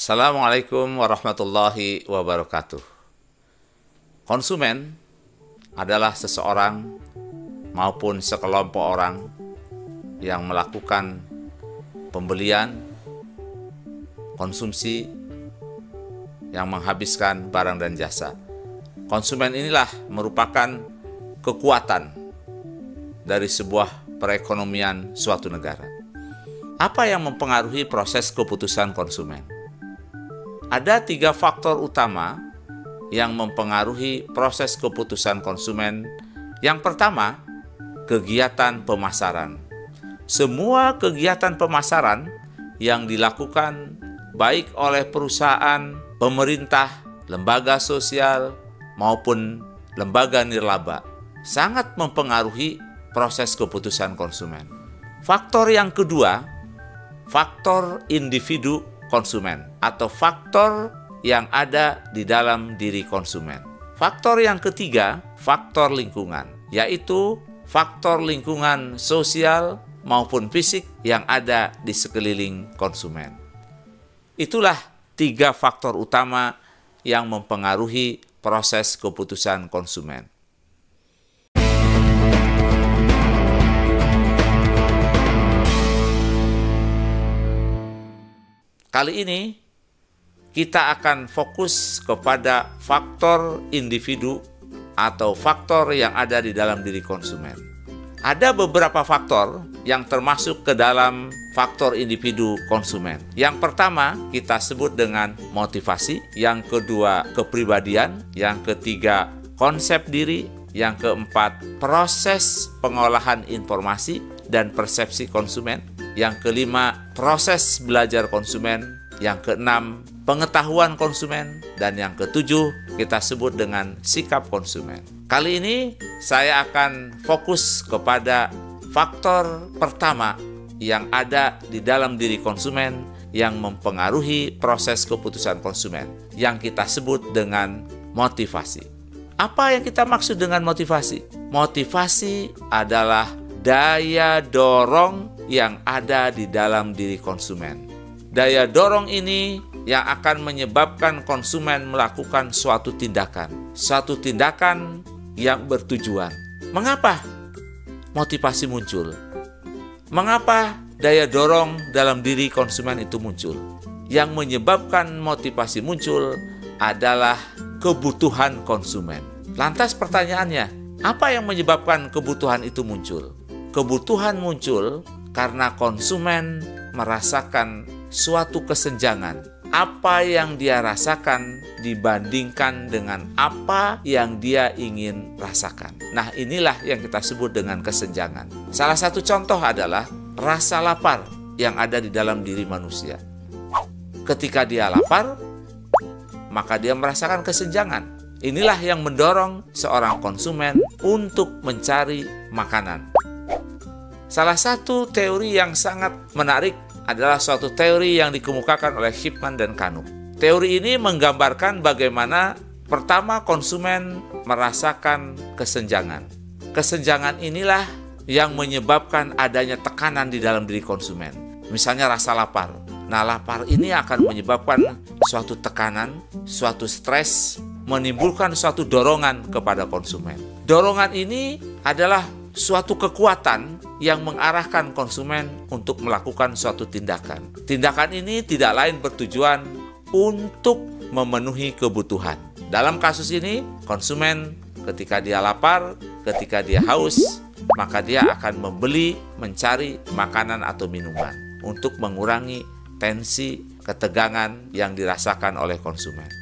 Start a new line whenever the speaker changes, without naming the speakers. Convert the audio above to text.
Assalamualaikum warahmatullahi wabarakatuh. Konsumen adalah seseorang maupun sekelompok orang yang melakukan pembelian, konsumsi, yang menghabiskan barang dan jasa. Konsumen inilah merupakan kekuatan dari sebuah perekonomian suatu negara. Apa yang mempengaruhi proses keputusan konsumen? Ada 3 faktor utama yang mempengaruhi proses keputusan konsumen. Yang pertama, kegiatan pemasaran. Semua kegiatan pemasaran yang dilakukan baik oleh perusahaan, pemerintah, lembaga sosial, maupun lembaga nirlaba sangat mempengaruhi proses keputusan konsumen. Faktor yang kedua, faktor individu konsumen atau faktor yang ada di dalam diri konsumen. Faktor yang ketiga, faktor lingkungan, yaitu faktor lingkungan sosial maupun fisik yang ada di sekeliling konsumen. Itulah 3 faktor utama yang mempengaruhi proses keputusan konsumen. Kali ini kita akan fokus kepada faktor individu atau faktor yang ada di dalam diri konsumen. Ada beberapa faktor yang termasuk ke dalam faktor individu konsumen. Yang pertama kita sebut dengan motivasi, yang kedua kepribadian, yang ketiga konsep diri, yang keempat proses pengolahan informasi dan persepsi konsumen, yang kelima proses belajar konsumen, yang keenam pengetahuan konsumen, dan yang ketujuh kita sebut dengan sikap konsumen. Kali ini saya akan fokus kepada faktor pertama yang ada di dalam diri konsumen yang mempengaruhi proses keputusan konsumen, yang kita sebut dengan motivasi. Apa yang kita maksud dengan motivasi? Motivasi adalah daya dorong yang ada di dalam diri konsumen. Daya dorong ini yang akan menyebabkan konsumen melakukan suatu tindakan yang bertujuan. Mengapa motivasi muncul? Mengapa daya dorong dalam diri konsumen itu muncul? Yang menyebabkan motivasi muncul adalah kebutuhan konsumen. Lantas pertanyaannya, apa yang menyebabkan kebutuhan itu muncul? Kebutuhan muncul karena konsumen merasakan suatu kesenjangan. Apa yang dia rasakan dibandingkan dengan apa yang dia ingin rasakan. Nah, inilah yang kita sebut dengan kesenjangan. Salah satu contoh adalah rasa lapar yang ada di dalam diri manusia. Ketika dia lapar, maka dia merasakan kesenjangan. Inilah yang mendorong seorang konsumen untuk mencari makanan. Salah satu teori yang sangat menarik adalah suatu teori yang dikemukakan oleh Shipman dan Canuck. Teori ini menggambarkan bagaimana pertama konsumen merasakan kesenjangan. Kesenjangan inilah yang menyebabkan adanya tekanan di dalam diri konsumen. Misalnya rasa lapar. Nah, lapar ini akan menyebabkan suatu tekanan, suatu stres, menimbulkan suatu dorongan kepada konsumen. Dorongan ini adalah suatu kekuatan yang mengarahkan konsumen untuk melakukan suatu tindakan. Tindakan ini tidak lain bertujuan untuk memenuhi kebutuhan. Dalam kasus ini, konsumen ketika dia lapar, ketika dia haus, maka dia akan mencari makanan atau minuman untuk mengurangi tensi, ketegangan yang dirasakan oleh konsumen.